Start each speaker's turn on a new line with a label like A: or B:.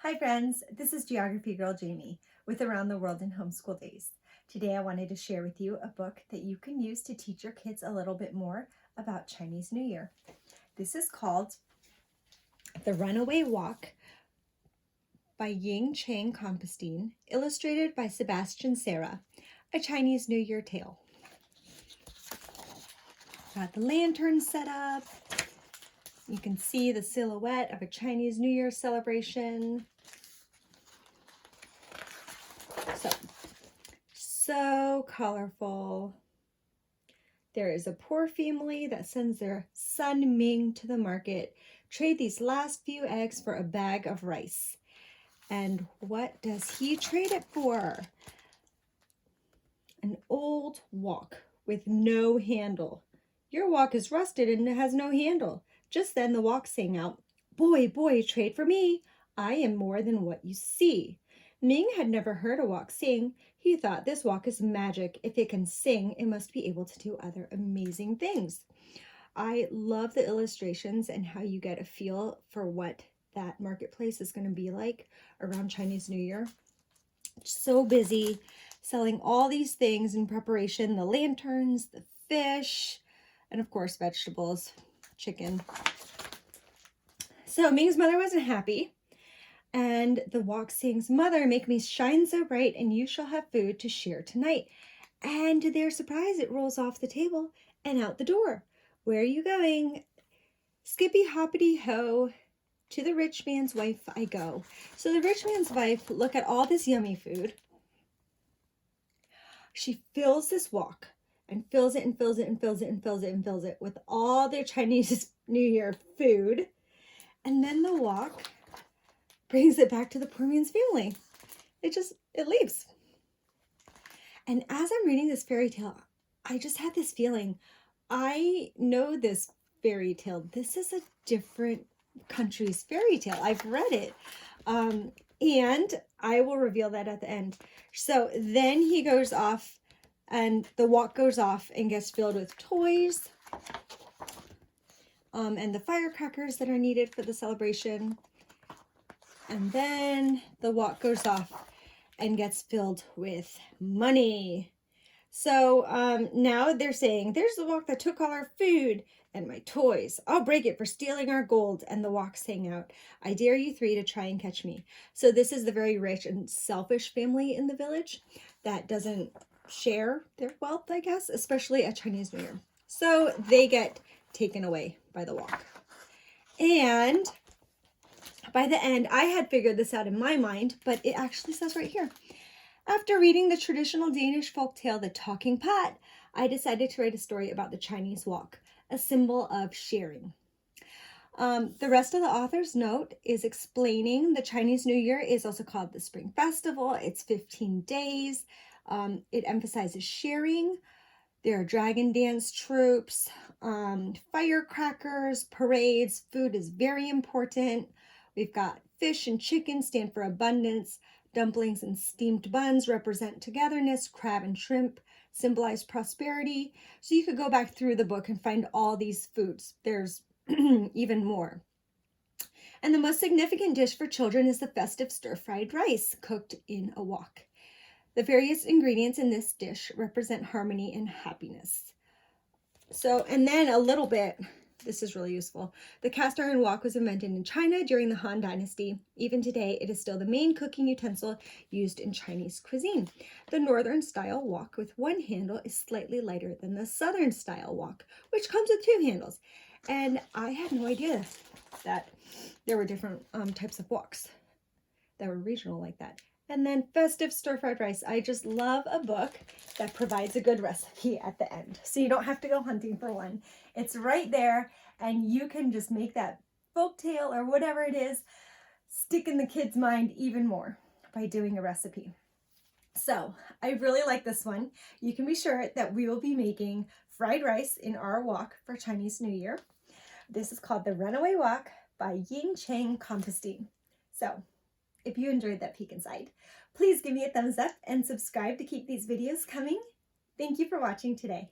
A: Hi friends, this is Geography Girl Jamie with Around the World in Homeschool Days. Today I wanted to share with you a book that you can use to teach your kids a little bit more about Chinese New Year. This is called The Runaway Walk by Ying, Chang, Compestine, illustrated by Sebastià, Serra, a Chinese New Year tale. Got the lantern set up. You can see the silhouette of a Chinese New Year celebration. So colorful. There is a poor family that sends their son Ming to the market, trade these last few eggs for a bag of rice. And what does he trade it for? An old wok with no handle. Your wok is rusted and has no handle. Just then the wok sang out, "Boy, boy, trade for me. I am more than what you see." Ming had never heard a wok sing. He thought, this wok is magic. If it can sing, it must be able to do other amazing things. I love the illustrations and how you get a feel for what that marketplace is going to be like around Chinese New Year. So busy selling all these things in preparation, the lanterns, the fish, and of course vegetables, chicken. So Ming's mother wasn't happy. And the wok sings, "Mother, make me shine so bright, and you shall have food to share tonight." And to their surprise, it rolls off the table and out the door. "Where are you going?" "Skippy hoppity ho, to the rich man's wife I go." So the rich man's wife, look at all this yummy food. She fills this wok and fills it and fills it and fills it and fills it and fills it with all their Chinese New Year food. And then the wok brings it back to the poor man's family. It leaves. And as I'm reading this fairy tale, I just had this feeling, I know this fairy tale. This is a different country's fairy tale. I've read it. And I will reveal that at the end. So then he goes off and the wok goes off and gets filled with toys and the firecrackers that are needed for the celebration. And then the wok goes off and gets filled with money. So now they're saying, "There's the wok that took all our food and my toys. I'll break it for stealing our gold." And the wok sang out, "I dare you three to try and catch me." So this is the very rich and selfish family in the village that doesn't share their wealth, I guess, especially at Chinese New Year. So they get taken away by the wok. And by the end, I had figured this out in my mind, but it actually says right here. After reading the traditional Danish folktale, The Talking Pot, I decided to write a story about the Chinese wok, a symbol of sharing. The rest of the author's note is explaining the Chinese New Year is also called the Spring Festival. It's 15 days. It emphasizes sharing. There are dragon dance troops, firecrackers, parades. Food is very important. We've got fish and chicken stand for abundance. Dumplings and steamed buns represent togetherness. Crab and shrimp symbolize prosperity. So you could go back through the book and find all these foods. There's even more. And the most significant dish for children is the festive stir-fried rice cooked in a wok. The various ingredients in this dish represent harmony and happiness. So, and then a little bit, this is really useful. The cast iron wok was invented in China during the Han Dynasty. Even today, it is still the main cooking utensil used in Chinese cuisine. The northern style wok with one handle is slightly lighter than the southern style wok, which comes with two handles. And I had no idea that there were different types of woks that were regional like that. And then festive stir-fried rice. I just love a book that provides a good recipe at the end. So you don't have to go hunting for one. It's right there, and you can just make that folktale or whatever it is stick in the kid's mind even more by doing a recipe. So I really like this one. You can be sure that we will be making fried rice in our wok for Chinese New Year. This is called The Runaway Wok by Ying, Chang, Compestine. So if you enjoyed that peek inside, please give me a thumbs up and subscribe to keep these videos coming. Thank you for watching today.